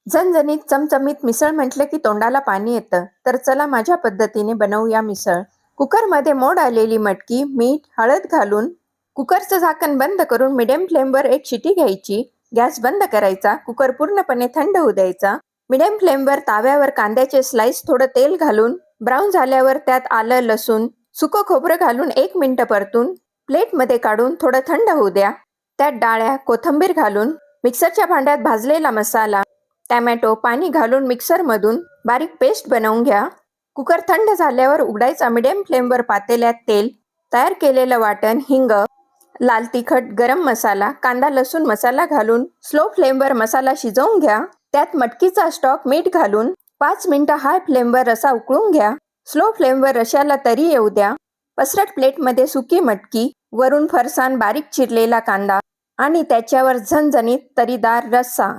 झणझणीत चमचमीत मिसळ म्हटलं की तोंडाला पाणी येतं. तर चला माझ्या पद्धतीने बनवूया मिसळ. कुकरमध्ये मोड आलेली मटकी, मीठ, हळद घालून कुकरचं झाकण बंद करून मिडियम फ्लेमवर एक शिटी घ्यायची. गॅस बंद करायचा. कुकर पूर्णपणे थंड होऊ द्यायचा. मिडियम फ्लेमवर ताव्यावर कांद्याचे स्लाइस थोडं तेल घालून ब्राऊन झाल्यावर त्यात आलं, लसूण, सुकं खोबरं घालून 1 मिनिट परतून प्लेटमध्ये काढून थोडं थंड होऊ द्या. त्यात डाळ्या, कोथिंबीर घालून मिक्सरच्या भांड्यात भाजलेला मसाला, टॅमॅटो, पाणी घालून मिक्सरमधून बारीक पेस्ट बनवून घ्या. कुकर थंड झाल्यावर उघडायचा. मिडियम फ्लेमवर पातेल्यात तेल, तयार केलेलं वाटण, हिंग, लाल तिखट, गरम मसाला, कांदा लसूण मसाला घालून स्लो फ्लेमवर मसाला शिजवून घ्या. त्यात मटकीचा स्टॉक, मीठ घालून 5 मिनिटं हाय फ्लेमवर रस्सा उकळून घ्या. स्लो फ्लेमवर रश्याला तरी येऊ द्या. पसरट प्लेटमध्ये सुकी मटकी, वरून फरसाण, बारीक चिरलेला कांदा आणि त्याच्यावर झणझणीत तरीदार रस्सा.